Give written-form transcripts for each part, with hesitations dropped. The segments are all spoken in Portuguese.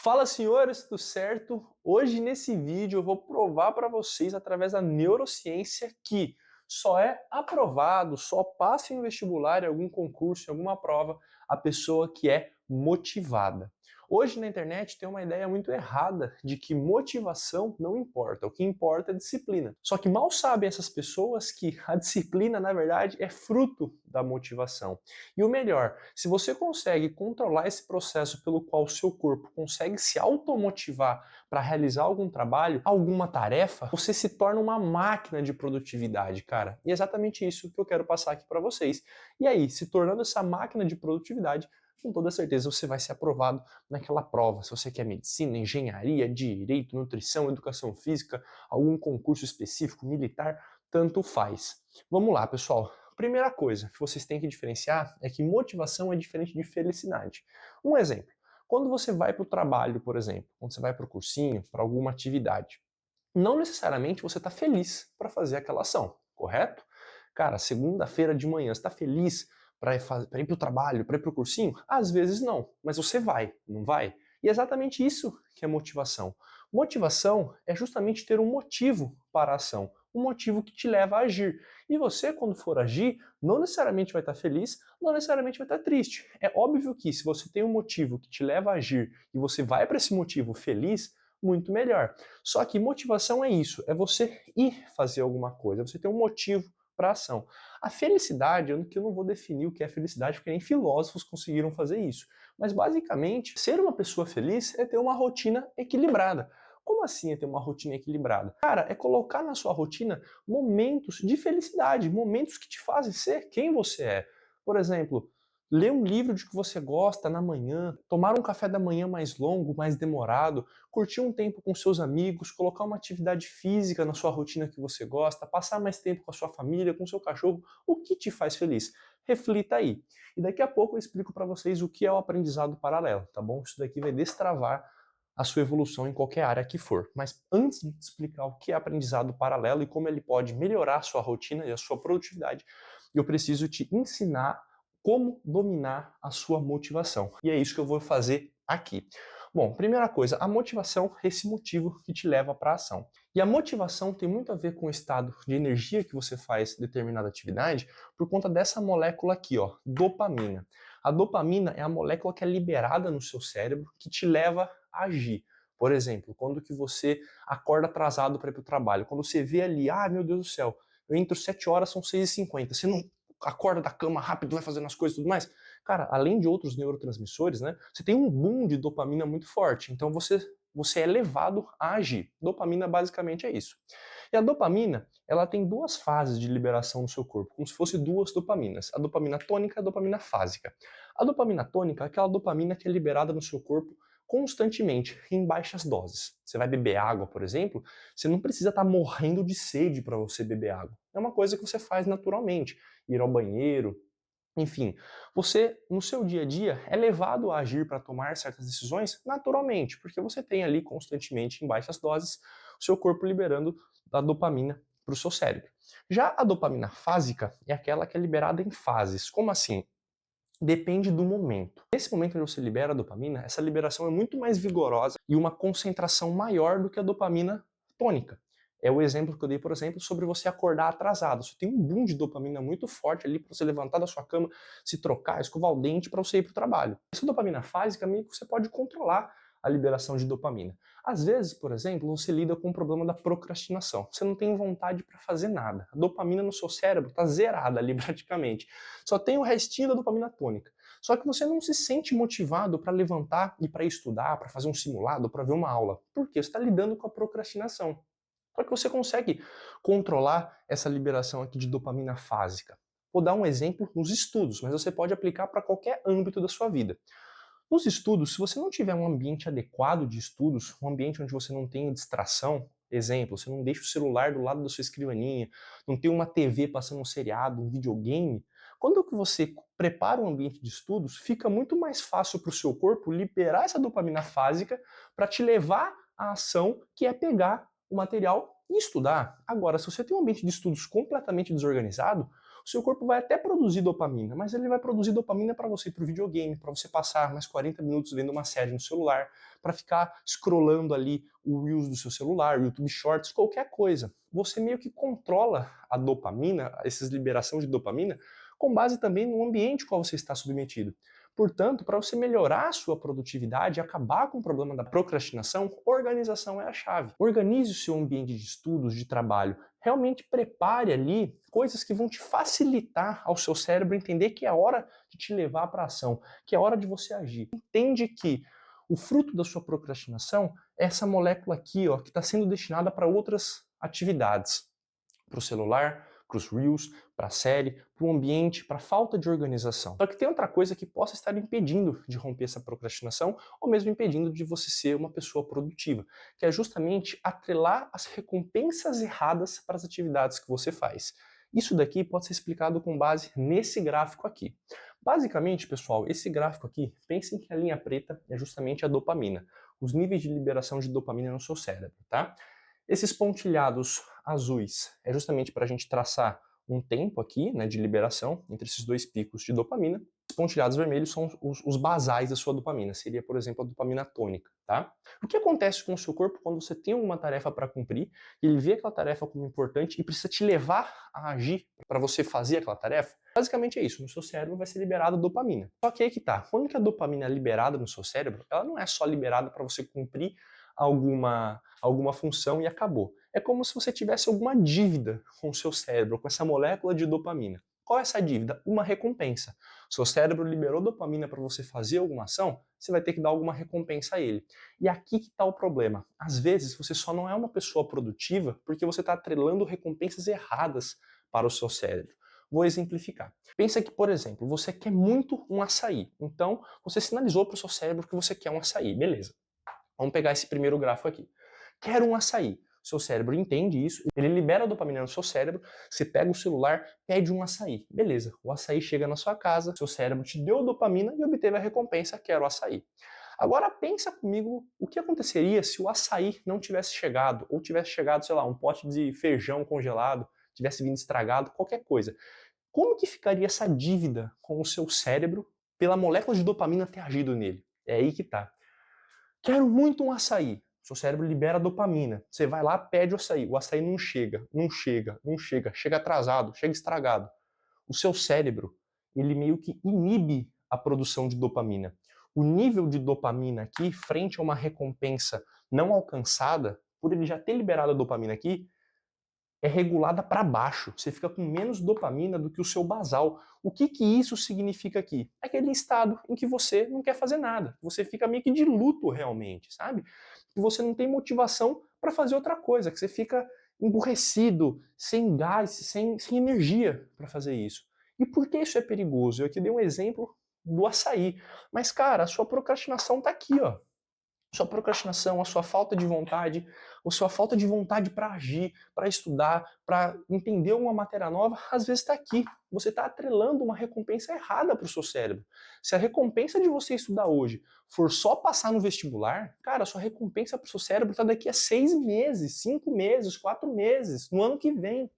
Fala, senhores, tudo certo? Hoje nesse vídeo eu vou provar para vocês através da neurociência que só é aprovado, só passa em vestibular, em algum concurso, em alguma prova, a pessoa que é motivada. Hoje na internet tem uma ideia muito errada de que motivação não importa, o que importa é disciplina. Só que mal sabem essas pessoas que a disciplina, na verdade, é fruto da motivação. E o melhor, se você consegue controlar esse processo pelo qual o seu corpo consegue se automotivar para realizar algum trabalho, alguma tarefa, você se torna uma máquina de produtividade, cara. E é exatamente isso que eu quero passar aqui para vocês. E aí, se tornando essa máquina de produtividade, com toda certeza você vai ser aprovado naquela prova. Se você quer medicina, engenharia, direito, nutrição, educação física, algum concurso específico, militar, tanto faz. Vamos lá, pessoal. Primeira coisa que vocês têm que diferenciar é que motivação é diferente de felicidade. Um exemplo, quando você vai para o trabalho, por exemplo, quando você vai para o cursinho, para alguma atividade, não necessariamente você está feliz para fazer aquela ação, correto? Cara, segunda-feira de manhã, você está feliz para ir para o trabalho, para ir para o cursinho? Às vezes não, mas você vai, não vai? E é exatamente isso que é motivação. Motivação é justamente ter um motivo para a ação, um motivo que te leva a agir. E você, quando for agir, não necessariamente vai estar feliz, não necessariamente vai estar triste. É óbvio que se você tem um motivo que te leva a agir e você vai para esse motivo feliz, muito melhor. Só que motivação é isso, é você ir fazer alguma coisa, você ter um motivo para a ação. A felicidade, que eu não vou definir o que é felicidade, porque nem filósofos conseguiram fazer isso. Mas basicamente, ser uma pessoa feliz é ter uma rotina equilibrada. Como assim é ter uma rotina equilibrada? Cara, é colocar na sua rotina momentos de felicidade, momentos que te fazem ser quem você é. Por exemplo, ler um livro de que você gosta na manhã, tomar um café da manhã mais longo, mais demorado, curtir um tempo com seus amigos, colocar uma atividade física na sua rotina que você gosta, passar mais tempo com a sua família, com o seu cachorro, o que te faz feliz? Reflita aí. E daqui a pouco eu explico para vocês o que é o aprendizado paralelo, tá bom? Isso daqui vai destravar a sua evolução em qualquer área que for. Mas antes de explicar o que é aprendizado paralelo e como ele pode melhorar a sua rotina e a sua produtividade, eu preciso te ensinar como dominar a sua motivação. E é isso que eu vou fazer aqui. Bom, primeira coisa, a motivação é esse motivo que te leva para a ação. E a motivação tem muito a ver com o estado de energia que você faz determinada atividade por conta dessa molécula aqui, ó, dopamina. A dopamina é a molécula que é liberada no seu cérebro que te leva a agir. Por exemplo, quando que você acorda atrasado para ir para o trabalho, quando você vê ali, ah, meu Deus do céu, eu entro 7 horas, são 6h50, você não acorda da cama rápido, vai fazendo as coisas e tudo mais. Cara, além de outros neurotransmissores, né, você tem um boom de dopamina muito forte, então você é levado a agir. Dopamina basicamente é isso. E a dopamina, ela tem duas fases de liberação no seu corpo, como se fosse duas dopaminas, a dopamina tônica e a dopamina fásica. A dopamina tônica é aquela dopamina que é liberada no seu corpo constantemente, em baixas doses. Você vai beber água, por exemplo, você não precisa estar morrendo de sede para você beber água. É uma coisa que você faz naturalmente. Ir ao banheiro, enfim, você no seu dia a dia é levado a agir para tomar certas decisões naturalmente, porque você tem ali constantemente em baixas doses o seu corpo liberando a dopamina para o seu cérebro. Já a dopamina fásica é aquela que é liberada em fases. Como assim? Depende do momento. Nesse momento onde você libera a dopamina, essa liberação é muito mais vigorosa e uma concentração maior do que a dopamina tônica. É o exemplo que eu dei, por exemplo, sobre você acordar atrasado. Você tem um boom de dopamina muito forte ali para você levantar da sua cama, se trocar, escovar o dente para você ir para o trabalho. Essa dopamina fásica, meio que você pode controlar a liberação de dopamina. Às vezes, por exemplo, você lida com o problema da procrastinação. Você não tem vontade para fazer nada. A dopamina no seu cérebro está zerada ali praticamente. Só tem o restinho da dopamina tônica. Só que você não se sente motivado para levantar e para estudar, para fazer um simulado, para ver uma aula. Por quê? Você está lidando com a procrastinação. Só que você consegue controlar essa liberação aqui de dopamina fásica. Vou dar um exemplo nos estudos, mas você pode aplicar para qualquer âmbito da sua vida. Nos estudos, se você não tiver um ambiente adequado de estudos, um ambiente onde você não tenha distração, exemplo, você não deixa o celular do lado da sua escrivaninha, não tem uma TV passando um seriado, um videogame, quando que você prepara um ambiente de estudos, fica muito mais fácil para o seu corpo liberar essa dopamina fásica para te levar à ação que é pegar o material e estudar. Agora, se você tem um ambiente de estudos completamente desorganizado, O seu corpo vai até produzir dopamina, mas ele vai produzir dopamina para você ir pro videogame, para você passar mais 40 minutos vendo uma série no celular, para ficar scrollando ali o Reels do seu celular, o YouTube Shorts, qualquer coisa. Você meio que controla a dopamina, essa liberação de dopamina, com base também no ambiente ao qual você está submetido. Portanto, para você melhorar a sua produtividade e acabar com o problema da procrastinação, organização é a chave. Organize o seu ambiente de estudos, de trabalho. Realmente prepare ali coisas que vão te facilitar ao seu cérebro entender que é hora de te levar para a ação, que é hora de você agir. Entende que o fruto da sua procrastinação é essa molécula aqui, ó, que está sendo destinada para outras atividades, para o celular, para os Reels, para a série, para o ambiente, para a falta de organização. Só que tem outra coisa que possa estar impedindo de romper essa procrastinação, ou mesmo impedindo de você ser uma pessoa produtiva, que é justamente atrelar as recompensas erradas para as atividades que você faz. Isso daqui pode ser explicado com base nesse gráfico aqui. Basicamente, pessoal, esse gráfico aqui, pensem que a linha preta é justamente a dopamina, os níveis de liberação de dopamina no seu cérebro, tá? Esses pontilhados azuis é justamente para a gente traçar um tempo aqui, né, de liberação entre esses dois picos de dopamina. Os pontilhados vermelhos são os basais da sua dopamina, seria, por exemplo, a dopamina tônica, tá? O que acontece com o seu corpo quando você tem uma tarefa para cumprir, e ele vê aquela tarefa como importante e precisa te levar a agir para você fazer aquela tarefa? Basicamente é isso, no seu cérebro vai ser liberada dopamina. Só que aí que tá, quando que a dopamina é liberada no seu cérebro, ela não é só liberada para você cumprir alguma função e acabou. É como se você tivesse alguma dívida com o seu cérebro, com essa molécula de dopamina. Qual é essa dívida? Uma recompensa. Seu cérebro liberou dopamina para você fazer alguma ação, você vai ter que dar alguma recompensa a ele. E aqui que está o problema. Às vezes você só não é uma pessoa produtiva porque você está atrelando recompensas erradas para o seu cérebro. Vou exemplificar. Pensa que, por exemplo, você quer muito um açaí. Então, você sinalizou para o seu cérebro que você quer um açaí. Beleza. Vamos pegar esse primeiro gráfico aqui. Quero um açaí. Seu cérebro entende isso, ele libera a dopamina no seu cérebro, você pega o celular, pede um açaí. Beleza, o açaí chega na sua casa, seu cérebro te deu dopamina e obteve a recompensa, quero o açaí. Agora pensa comigo o que aconteceria se o açaí não tivesse chegado, ou tivesse chegado, sei lá, um pote de feijão congelado, tivesse vindo estragado, qualquer coisa. Como que ficaria essa dívida com o seu cérebro pela molécula de dopamina ter agido nele? É aí que tá. Quero muito um açaí. Seu cérebro libera dopamina. Você vai lá, pede o açaí não chega, não chega, não chega, chega atrasado, chega estragado. O seu cérebro, ele meio que inibe a produção de dopamina. O nível de dopamina aqui, frente a uma recompensa não alcançada, por ele já ter liberado a dopamina aqui, é regulada para baixo. Você fica com menos dopamina do que o seu basal. O que isso significa aqui? É aquele estado em que você não quer fazer nada. Você fica meio que de luto realmente, sabe? Que você não tem motivação para fazer outra coisa, que você fica emburrecido, sem gás, sem energia para fazer isso. E por que isso é perigoso? Eu aqui dei um exemplo do açaí. Mas, cara, a sua procrastinação está aqui, ó. Sua procrastinação, a sua falta de vontade, ou sua falta de vontade para agir, para estudar, para entender uma matéria nova, às vezes está aqui. Você está atrelando uma recompensa errada para o seu cérebro. Se a recompensa de você estudar hoje for só passar no vestibular, cara, a sua recompensa para o seu cérebro está daqui a 6 meses, 5 meses, 4 meses, no ano que vem.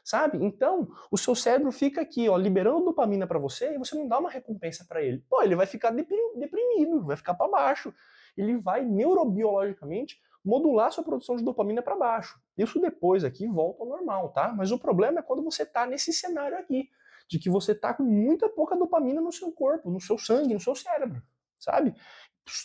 Sabe? Então, o seu cérebro fica aqui, ó, liberando dopamina para você e você não dá uma recompensa para ele. Pô, ele vai ficar deprimido, vai ficar para baixo. Ele vai neurobiologicamente modular sua produção de dopamina para baixo. Isso depois aqui volta ao normal, tá? Mas o problema é quando você tá nesse cenário aqui, de que você tá com muita pouca dopamina no seu corpo, no seu sangue, no seu cérebro, sabe?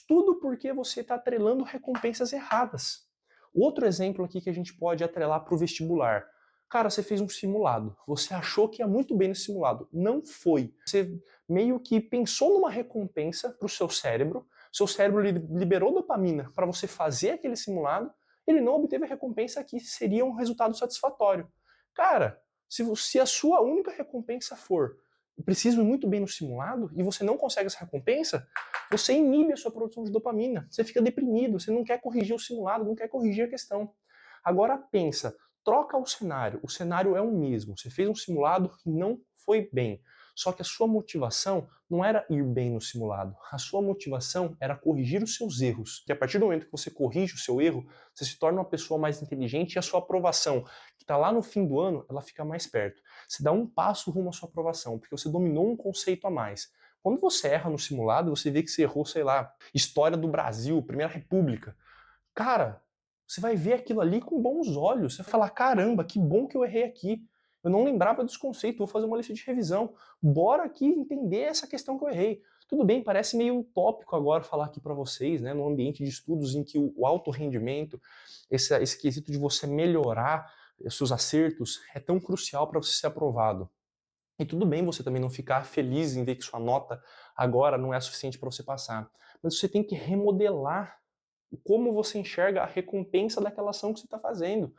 Tudo porque você está atrelando recompensas erradas. Outro exemplo aqui que a gente pode atrelar para o vestibular. Cara, você fez um simulado. Você achou que ia muito bem no simulado. Não foi. Você meio que pensou numa recompensa para o seu cérebro liberou dopamina para você fazer aquele simulado, ele não obteve a recompensa que seria um resultado satisfatório. Cara, se a sua única recompensa for preciso ir muito bem no simulado e você não consegue essa recompensa, você inibe a sua produção de dopamina. Você fica deprimido, você não quer corrigir o simulado, não quer corrigir a questão. Agora pensa, troca o cenário é o mesmo. Você fez um simulado que não foi bem. Só que a sua motivação não era ir bem no simulado. A sua motivação era corrigir os seus erros. E a partir do momento que você corrige o seu erro, você se torna uma pessoa mais inteligente e a sua aprovação, que está lá no fim do ano, ela fica mais perto. Você dá um passo rumo à sua aprovação, porque você dominou um conceito a mais. Quando você erra no simulado, você vê que você errou, sei lá, História do Brasil, Primeira República. Cara, você vai ver aquilo ali com bons olhos. Você vai falar, caramba, que bom que eu errei aqui. Eu não lembrava dos conceitos, vou fazer uma lista de revisão. Bora aqui entender essa questão que eu errei. Tudo bem, parece meio utópico agora falar aqui para vocês, né, num ambiente de estudos em que o alto rendimento, esse quesito de você melhorar os seus acertos, é tão crucial para você ser aprovado. E tudo bem você também não ficar feliz em ver que sua nota agora não é suficiente para você passar. Mas você tem que remodelar como você enxerga a recompensa daquela ação que você está fazendo.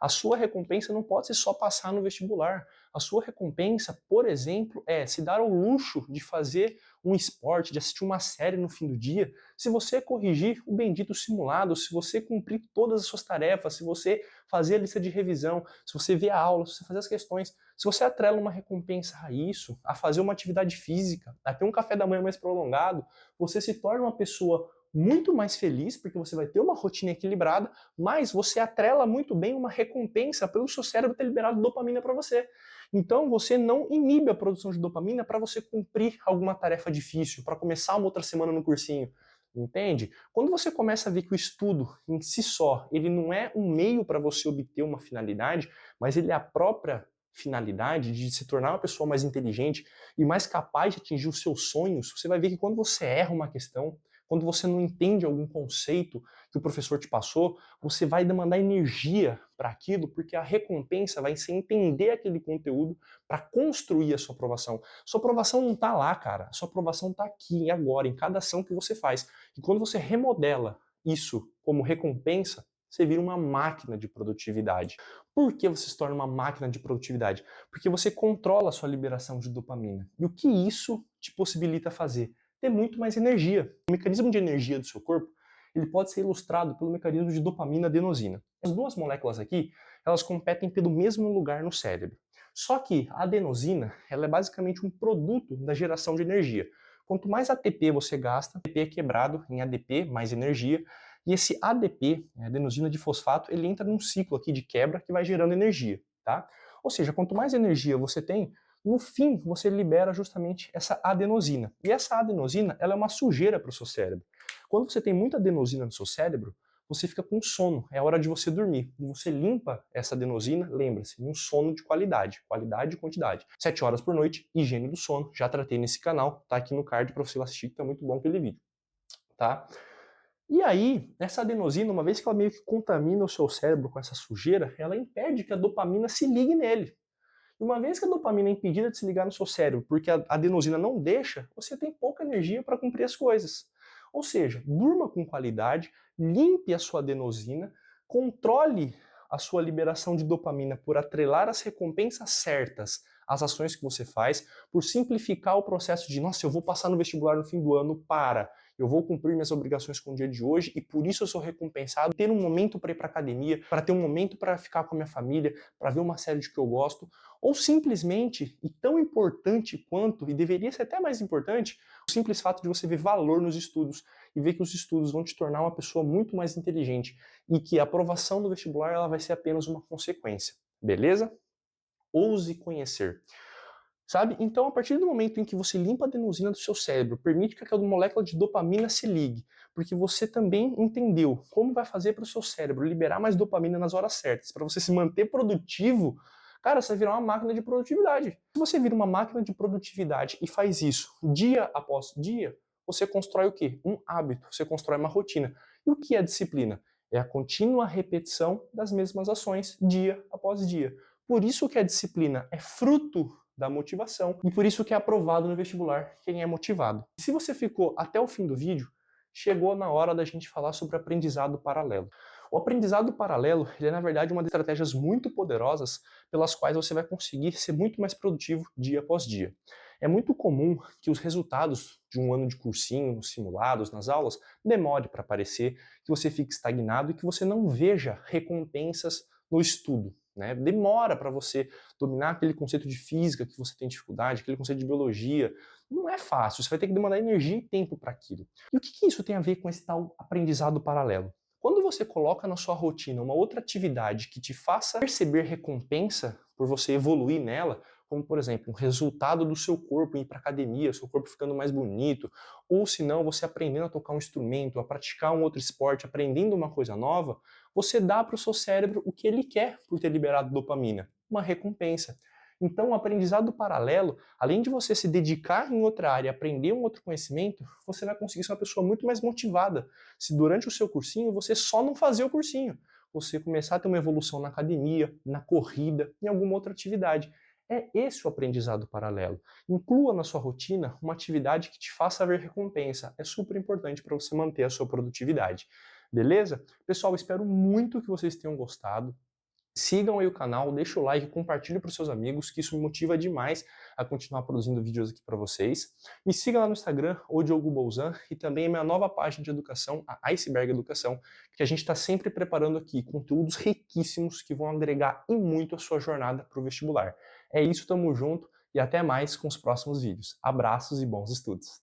A sua recompensa não pode ser só passar no vestibular. A sua recompensa, por exemplo, é se dar ao luxo de fazer um esporte, de assistir uma série no fim do dia, se você corrigir o bendito simulado, se você cumprir todas as suas tarefas, se você fazer a lista de revisão, se você ver a aula, se você fazer as questões, se você atrela uma recompensa a isso, a fazer uma atividade física, a ter um café da manhã mais prolongado, você se torna uma pessoa muito mais feliz, porque você vai ter uma rotina equilibrada, mas você atrela muito bem uma recompensa pelo seu cérebro ter liberado dopamina para você. Então você não inibe a produção de dopamina para você cumprir alguma tarefa difícil, para começar uma outra semana no cursinho. Entende? Quando você começa a ver que o estudo em si só, ele não é um meio para você obter uma finalidade, mas ele é a própria finalidade de se tornar uma pessoa mais inteligente e mais capaz de atingir os seus sonhos, você vai ver que quando você erra uma questão, quando você não entende algum conceito que o professor te passou, você vai demandar energia para aquilo, porque a recompensa vai ser entender aquele conteúdo para construir a sua aprovação. Sua aprovação não está lá, cara. Sua aprovação está aqui, agora, em cada ação que você faz. E quando você remodela isso como recompensa, você vira uma máquina de produtividade. Por que você se torna uma máquina de produtividade? Porque você controla a sua liberação de dopamina. E o que isso te possibilita fazer? Ter muito mais energia. O mecanismo de energia do seu corpo, ele pode ser ilustrado pelo mecanismo de dopamina e adenosina. As duas moléculas aqui, elas competem pelo mesmo lugar no cérebro. Só que a adenosina, ela é basicamente um produto da geração de energia. Quanto mais ATP você gasta, ATP é quebrado em ADP, mais energia, e esse ADP, adenosina de fosfato, ele entra num ciclo aqui de quebra que vai gerando energia, tá? Ou seja, quanto mais energia você tem, no fim, você libera justamente essa adenosina. E essa adenosina, ela é uma sujeira para o seu cérebro. Quando você tem muita adenosina no seu cérebro, você fica com sono, é hora de você dormir. E você limpa essa adenosina, lembre-se, um sono de qualidade e quantidade. 7 horas por noite, higiene do sono, já tratei nesse canal, tá aqui no card para você assistir, que tá muito bom aquele vídeo, tá? E aí, essa adenosina, uma vez que ela meio que contamina o seu cérebro com essa sujeira, ela impede que a dopamina se ligue nele. E uma vez que a dopamina é impedida de se ligar no seu cérebro, porque a adenosina não deixa, você tem pouca energia para cumprir as coisas. Ou seja, durma com qualidade, limpe a sua adenosina, controle a sua liberação de dopamina por atrelar as recompensas certas às ações que você faz, por simplificar o processo de, nossa, eu vou passar no vestibular no fim do ano, eu vou cumprir minhas obrigações com o dia de hoje e por isso eu sou recompensado, ter um momento para ir para academia, para ter um momento para ficar com a minha família, para ver uma série de que eu gosto, ou simplesmente, e tão importante quanto, e deveria ser até mais importante, o simples fato de você ver valor nos estudos e ver que os estudos vão te tornar uma pessoa muito mais inteligente e que a aprovação do vestibular ela vai ser apenas uma consequência, beleza? Ouse conhecer. Sabe? Então, a partir do momento em que você limpa a adenosina do seu cérebro, permite que aquela molécula de dopamina se ligue, porque você também entendeu como vai fazer para o seu cérebro liberar mais dopamina nas horas certas, para você se manter produtivo, cara, você vai virar uma máquina de produtividade. Se você vira uma máquina de produtividade e faz isso dia após dia, você constrói o quê? Um hábito, você constrói uma rotina. E o que é disciplina? É a contínua repetição das mesmas ações dia após dia. Por isso que a disciplina é fruto da motivação e por isso que é aprovado no vestibular quem é motivado. Se você ficou até o fim do vídeo, chegou na hora da gente falar sobre aprendizado paralelo. O aprendizado paralelo, ele é na verdade uma das estratégias muito poderosas pelas quais você vai conseguir ser muito mais produtivo dia após dia. É muito comum que os resultados de um ano de cursinho, nos simulados, nas aulas, demore para aparecer, que você fique estagnado e que você não veja recompensas no estudo. né? Demora para você dominar aquele conceito de física que você tem dificuldade, aquele conceito de biologia. Não é fácil, você vai ter que demandar energia e tempo para aquilo. E o que isso tem a ver com esse tal aprendizado paralelo? Quando você coloca na sua rotina uma outra atividade que te faça perceber recompensa por você evoluir nela, como por exemplo, um resultado do seu corpo ir para academia, seu corpo ficando mais bonito, ou se não, você aprendendo a tocar um instrumento, a praticar um outro esporte, aprendendo uma coisa nova, você dá para o seu cérebro o que ele quer por ter liberado dopamina, uma recompensa. Então, o aprendizado paralelo, além de você se dedicar em outra área, aprender um outro conhecimento, você vai conseguir ser uma pessoa muito mais motivada. Se durante o seu cursinho você só não fazer o cursinho, você começar a ter uma evolução na academia, na corrida, em alguma outra atividade. É esse o aprendizado paralelo. Inclua na sua rotina uma atividade que te faça ver recompensa. É super importante para você manter a sua produtividade. Beleza? Pessoal, espero muito que vocês tenham gostado. Sigam aí o canal, deixa o like, compartilhe para os seus amigos, que isso me motiva demais a continuar produzindo vídeos aqui para vocês. Me siga lá no Instagram, o Diogo Bolzan, e também a minha nova página de educação, a Iceberg Educação, que a gente está sempre preparando aqui conteúdos riquíssimos que vão agregar e muito a sua jornada para o vestibular. É isso, tamo junto e até mais com os próximos vídeos. Abraços e bons estudos!